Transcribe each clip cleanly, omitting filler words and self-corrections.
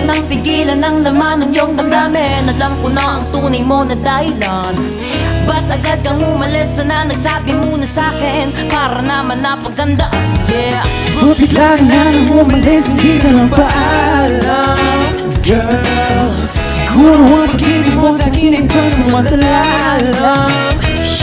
nang pigilan ang laman ng iyong damdamin. Alam ko na ang tunay mo na dahilan. Ba't agad kang umalis? Sana nagsabi muna sa'kin para naman napagandaan, yeah. Ba't bigla ka na nang umalis, hindi ka nang paalam? Girl, siguro ang pag-ibig mo sa'kin ay pansamantala lang.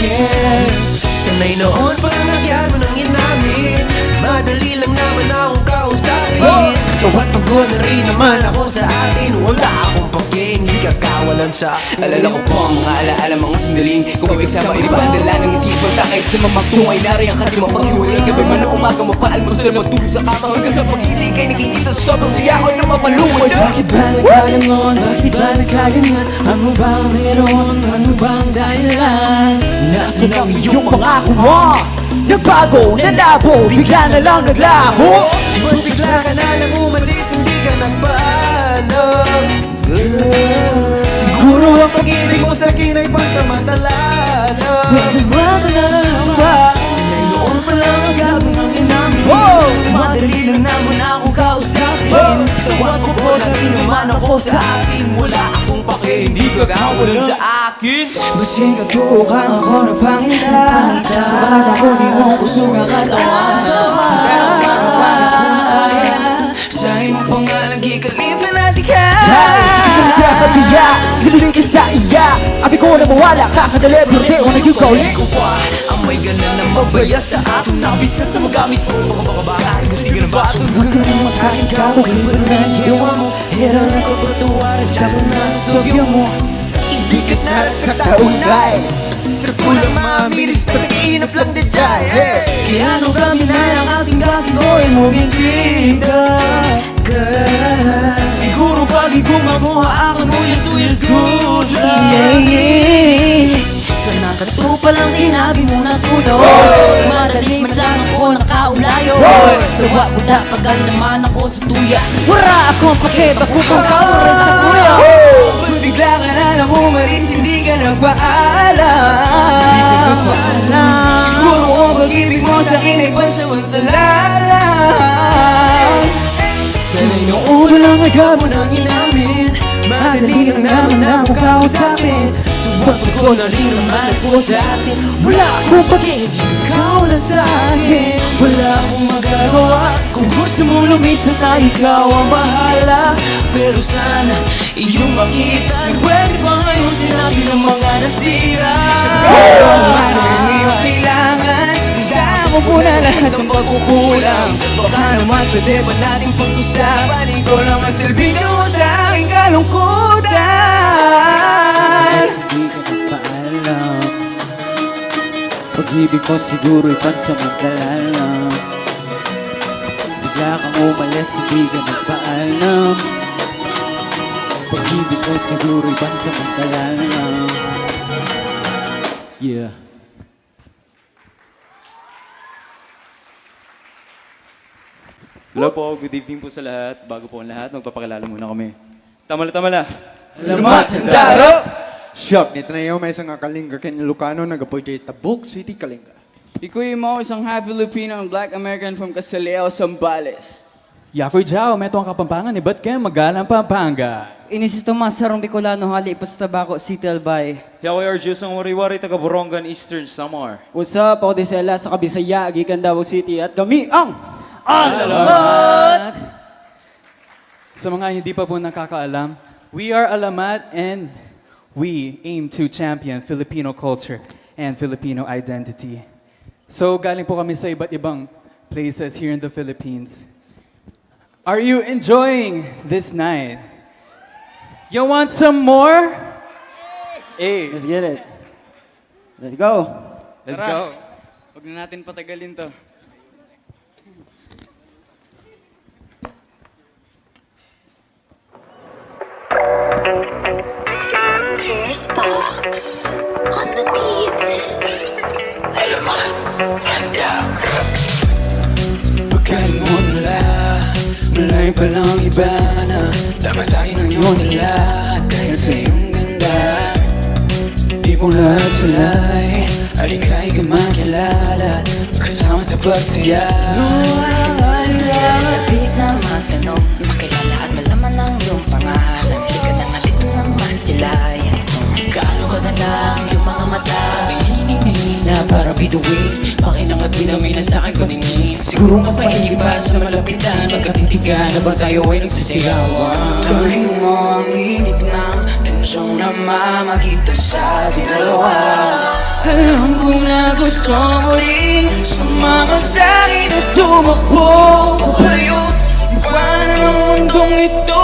Yeah, sanay noon pa lang nagyan mo nang inamin. Madali lang naman akong kausapin. So what pagod na rin naman ako sa atin. Wala akong pagkain, hindi ka kawalan sa akin. Alala ko po ang mga alaala, mga sandaling kung magkasama, inibandala ng ikipagta. Kahit sa mamagtungay na rin ang kati mapaghiwalay. Gabay man na umaga, mapaalbos na matulog sa kama. Hanggang sa pag-ising kay nakikita sa sobrang siya ko'y na mapalungan. Bakit ba nagkagangon? Bakit ba nagkaganyan? Ano ba ang meron? Ano ba ang dahilan? Nasaan ang iyong pangako mo? Nagbago, nalabo, bigla na lang naglaho. Ba't bigla ka na lang umalis, hindi ka nang paalam? Girl, siguro ang pag-ibig mo sa'kin ay pansamantala lang. Pansamantala lang ba? Sanay noon pa lang ang gabong ang inamin. Madali lang naman akong kausapin. Sawat mo ko na rin naman ako sa atin. Wala akong pake, hindi ka kawalan sa akin. Basing katukan ako na panginda. Sa bata ko di mo kusog ang katawan. Pero marawan ako na kaya. Sa imong pangalagi kalip na natin ka. Kaya, hinuloy ka sa iya. Abi ko na mawala, kakadali, pero di ko nag-ukauli. Ikaw pa ang may ganan na mabaya sa atin. Nabisan sa magamit mo. Baka baka gusigan ng baso. Huwag ka nang makain ka. Okay ba na ginawa mo? Hira na ko patuwaran. Diyan na sobyo mo. Hindi ka na nagkataunay. Trapul ang mamiris. Pag-iinap lang din dyan. Kaya nung kami na yung kasing-kasing ko ay mo gintinda. Girl, siguro pag igumamuha ako nuyas-uyas good love. Sa nakatupa lang sinabi mo na tulos. Madali man lang ako nakaulayo. Sa wakuda paggal naman ako sa tuya. Wala akong pakeba kung kauran sa kuya. Ba't bigla ka na lang umalis, hindi ka nagpaalam? Siguro ang pag-ibig mo sa'kin ay pansamantala lang. Sanay noon lang agad mo nang inamin. Madali lang naman akong kausapin. Suwag ko na rin naman ako sa atin. Wala akong pag-ibig, ikaw lang sa'kin. Wala akong magagawa. Kung gusto mong lumisan na ikaw ang bahala. Pero sana iyong makita na pwede pa ngayon sinabi ng mga nasira. Siguro ano ang iyong kailangan. Damo po na lahat ng pagkukulang. Baka naman pwede ba nating pag-usapan. Ikaw lang ang silbi ko sa aking kalungkutan. Hindi ka nagpaalam. Pag-ibig mo siguro'y pansamantala lang. Bigla kang umalis, hindi ka nagpaalam. Pag-ibig mo siguro'y pansamantala lang. Yeah. Hello po, good evening po sa lahat. Bago po ang lahat, magpapakilala muna kami. Tamala. Alamat, Daro! Siyak, nito na yung may isang Kalinga Ken Lucano nagapoy kay Tabuk City, Kalinga. Ikuy mo isang half Filipino and Black American from Casaleo, Zambales. Yakoy Jao, meto ang Kapampangan, ba't kayo magalang Pampanga? Inis ito masarong Bicolano, hali ipas tabako, City Albay. Yakoy Arjus ang wari-wari taga Borongan, Eastern Samar. What's up? Ako din sila sa Kabisaya, Agikan Davao City at kami ang Alamat! Sa mga hindi pa po nakakaalam, we are Alamat and we aim to champion Filipino culture and Filipino identity. So galing po kami sa iba't ibang places here in the Philippines. Are you enjoying this night? You want some more? Hey, Let's get it. Let's go. let's go. Huwag na natin patagalin to. Chris Box on the beat. Pagkaling mo nila, malayo pa lang ang iba na tama sa'kin ang iyong dala. Dahil sa iyong ganda, di mo lahat salay. Alikay ka makilala, kasama sa pagsaya. Sabik na magtanong, makilala at malaman ang iyong pangalan. Siguro mas maigi pa sa malapitan Magkatitigan habang tayo ay nagsisigawan Tamahin mo ang init ng tensyong namamagitan sa ating dalawa Alam ko na gusto mo rin sumama sa'kin at tumakbo Palayo, iwanan ang mundong ito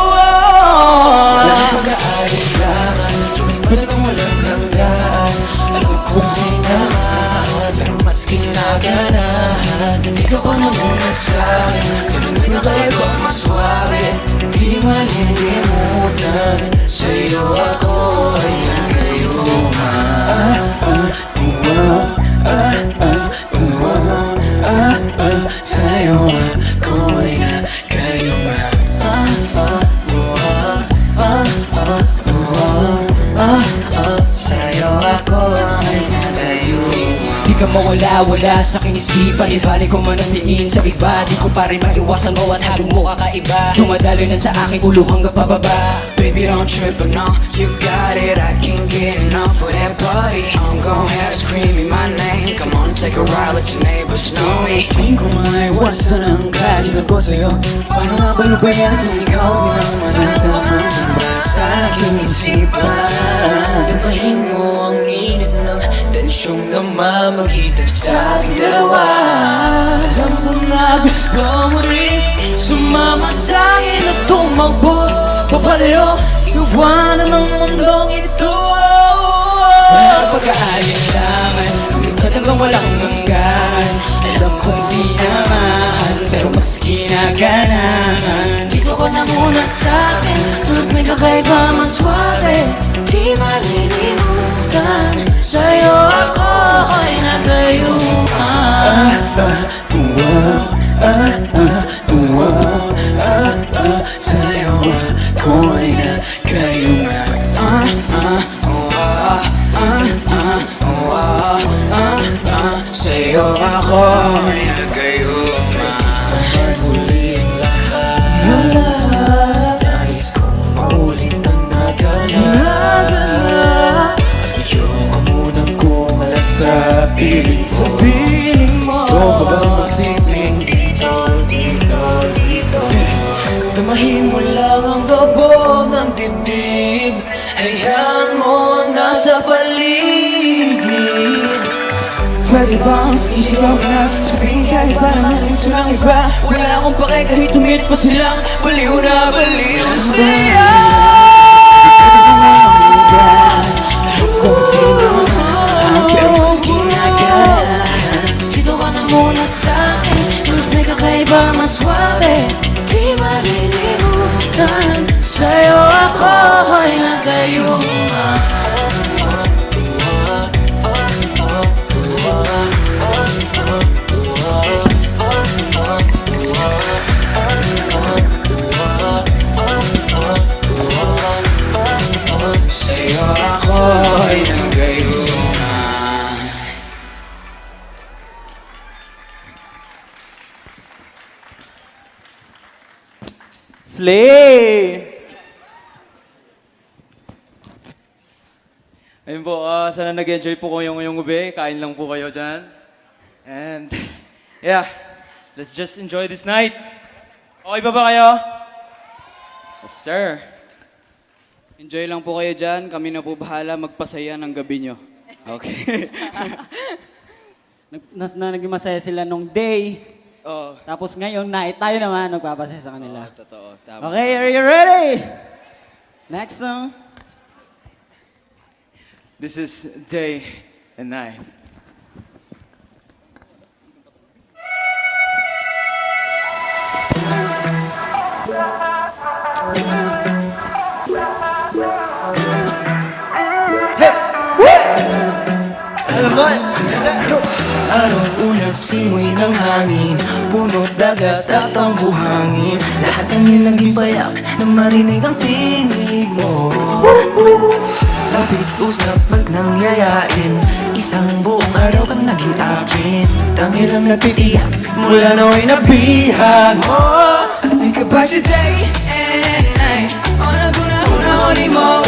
Walang pag-aalinlangan Lumipad ng walang hanggan Alam kong di naman Pero mas kinaganahan Dito ko na muna sa'kin Tuloy na kayo bang maswabe Di malilimutan Sa'yo ako ay nagayuman Sa'yo ako ay nagayuman Sa'yo ako ay nagayuman Di ka mawala-wala sa aking isipan Ibalik ko man ang tingin sa iba Di ko pa rin maiwasan mo at hagong mo kakaiba Dumadaloy na sa aking ulo hanggang pababa Baby don't trip or no, you got it I can't get enough of that body I'm gon' have screaming my name Come on take a ride, let your neighbors know me Di ko maiwasan ang kaligan ko sa'yo Paano nga ba lubayan kung ikaw di naman ang tamang sa aking isipan Dabahin mo ang init ng tensyong namamagitan sa ating dalawa Alam ko na gusto mo rin sumama sa'kin at tumakbo Papalayo, iwanan ang mundong ito Walang pag-aalinlangan Lumipad hanggang walang hanggan Alam kong di naman Pero mas kinaganahan Dito ka na muna sa'kin Tulad may kakaiba mas suabe Di malilimutan Sa'yo ako ay nagayuman Sa'yo ako ay nagayuman Sa'yo ako ay nagayuman Huli ang lahat Nais kong maulit ang naganap Ayoko munang kumala sa piling mo Gusto ko bang magsiping dito Damahin mo lang ang gabong ng dibdib Hayaan mo ang nasa paligid Pwede bang isigaw na sabihin kahit ba naman ito ng iba Wala akong pake kahit tumit pa silang baliw na baliw siya Pero mas kinaganahan Dito ka na muna sa'kin Tulad may kakaiba mas suabe Di malilimutan Sa'yo ako ay nagayuman Sa'yo ako ay nagayuman Slay! Ayun po, sana nag-enjoy po kayo ngayong gabi. Kain lang po kayo dyan. And, yeah, let's just enjoy this night. Okay ba kayo? Yes, sir. Enjoy lang po kayo dyan. Kami na po bahala magpasaya ng gabi nyo. Okay. Naging masaya sila nung day. Oo. Tapos ngayon, night, tayo naman nagpapasaya sa kanila. Totoo. Tama. Okay, are you ready? Next song. This is day and night. Araw ulap, simoy ng hangin Puno dagat at ang buhangin Lahat ng yun naging payak Na marinig ang tinig mo Lapit usap at nangyayain Isang buong araw kang naging akin Tangilang nagtitiyak Mula nawa'y nabihag mo I think about you day and night On a guna-huna mo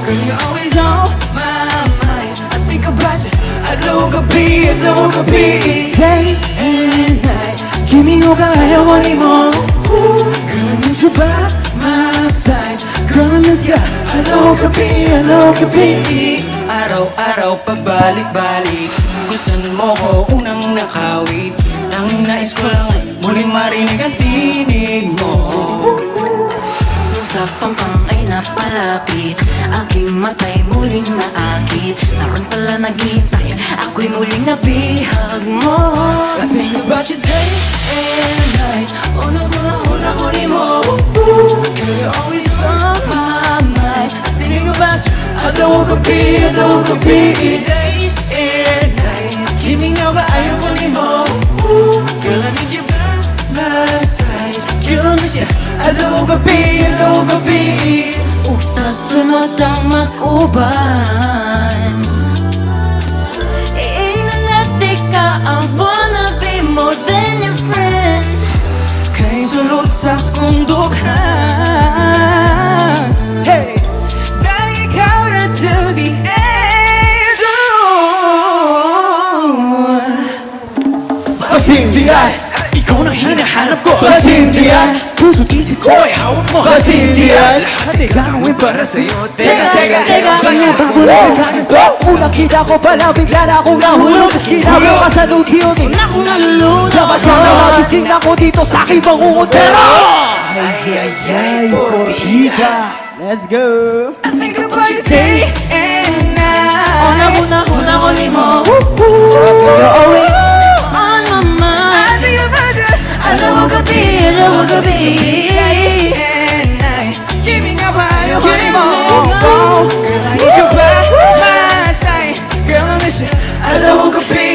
Girl, you're always on my mind I think about you Adlaw gabi Day and night 君を輝わにも Girl, I need you by my side Girl, I miss ya Hello, kapi, hello, kapi Araw-araw pabalik-balik Kung saan mo ko unang nakawit Ang nais ko lang ay muling marinig ang tinig mo Sa pampang ay napalapit Aking matay muling naakit Naroon pala naghihintay Ako'y muling nabihag mo I think about you day and night Una ko ni mo Girl, you're always on my mind I think about you Hello, kapi, day and night Kimi nga ba ayaw ko ni mo Girl, I need you by my side Girl, I miss ya Hello, kapi Ug sa sunod ang mag-uban Iinanati ka ang wanna be more than your friend Kay sulod sa kundukhan Hey! Dahil ikaw na to the end Pasindihan Ikaw na hinahanap ko Pasindihan Puso't isip ko ay hawak mo Pasindihan Lahat ay gagawin para sa'yo Teka Bago lang nagkanin to Una kita ko pala bigla na akong nahulog Tas kinabi ka sa ludi-udi Na akong nalulunod Dapat ka na magising ako dito sa aking pangungutero Ay, Portida. Let's go. I think about you day and night Una ko ni mo You're always on my mind I think about you Alam mo gabi and night Give me nga ba ayaw ko ni mo Girl, I need you by my side Girl, I miss you Alam mo gabi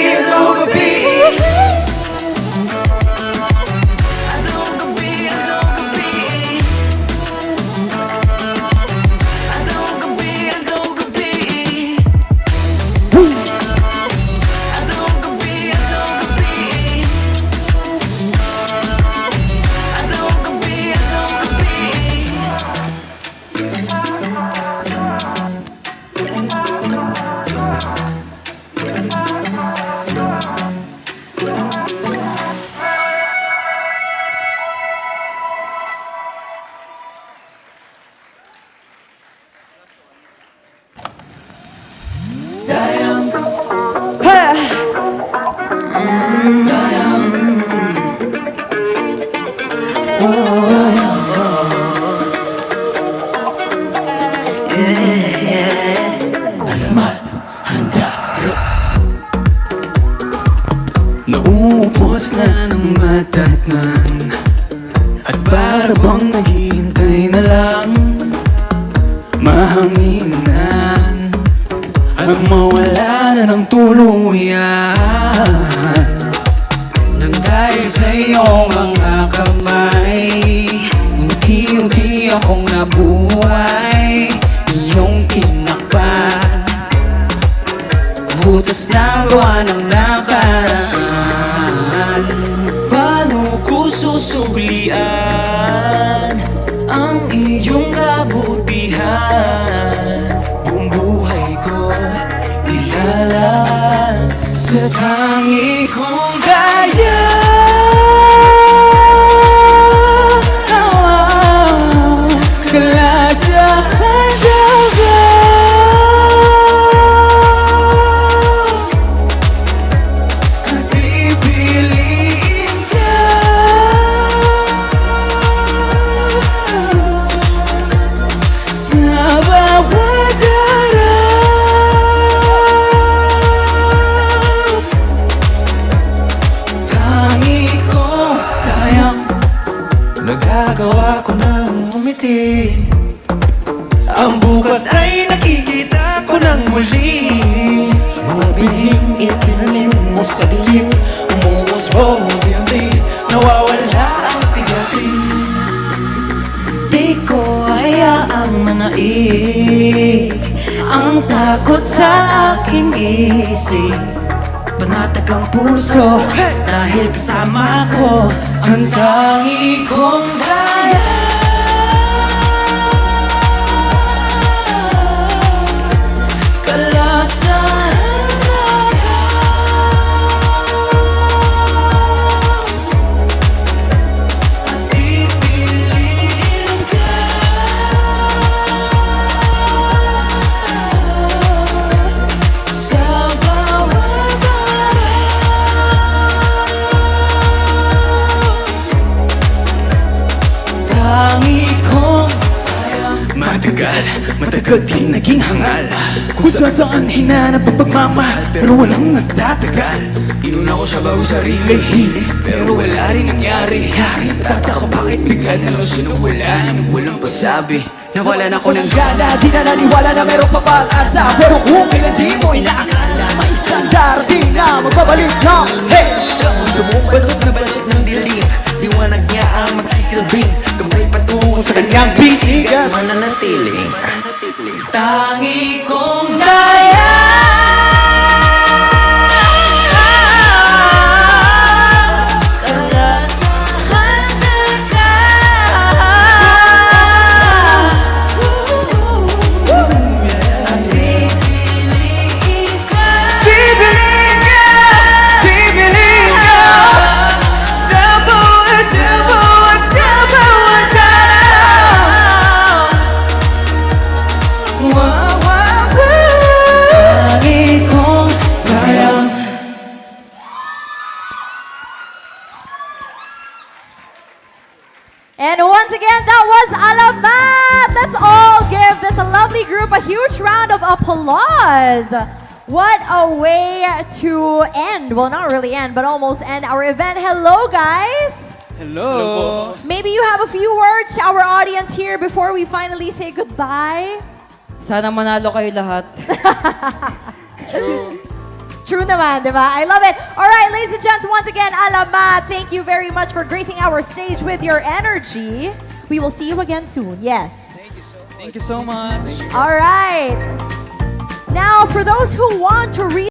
Nauubos na ng matatnan At para bang naghihintay na lang Mahanginan At mawala na ng tuluyan Nang dahil sa iyong mga kamay Unti-unti akong nabuhay Iyong tinakpan Butas na gawa ng nakaraan Paano ko susuglian Ang iyong kabutihan Buong buhay ko ilalaan Sa tangi kong kaya Kalasahan dapat nagagawa ko ng umiti Ang bukas ay nakikita ko ng muli Mga bilhing ipinalim mo sa dilim Umuusbong unti-unti Nawawala ang pigatin Di ko hayaang manaig Ang takot sa aking isip Panatag ang puso Dahil kasama ko Ang tangi kong kaya Kalasahan nagtatagal Matagal din naging hangal Kung saan hinanap ang pagmamahal Pero walang nagtatagal Inuna ko siya bago sarili Pero wala rin nangyari Nagtataka bakit bigla na lang siya nawala Nang walang pasabi Nawalan ako ng gana Di na naniwala na meron pa pag-asa Pero kung kailan di mo inaakala May isang darating na magbabalik na Hey! Sa mundo mo balot na balasot ng dilim Liwanag niya ang magsisilbing Gabay patungo sa kanyang bisigas Mananatiling Tangi kong daya And once again, that was Alamat! Let's all give this lovely group a huge round of applause. What a way to end, well not really end, but almost end our event. Hello guys! Hello. Maybe you have a few words to our audience here before we finally say goodbye. Sana manalo kayo lahat. True naman, di ba? I love it. All right, ladies and gents, once again, Alamat, thank you very much for gracing our stage with your energy. We will see you again soon. Yes. Thank you so much. All right. Now, for those who want to read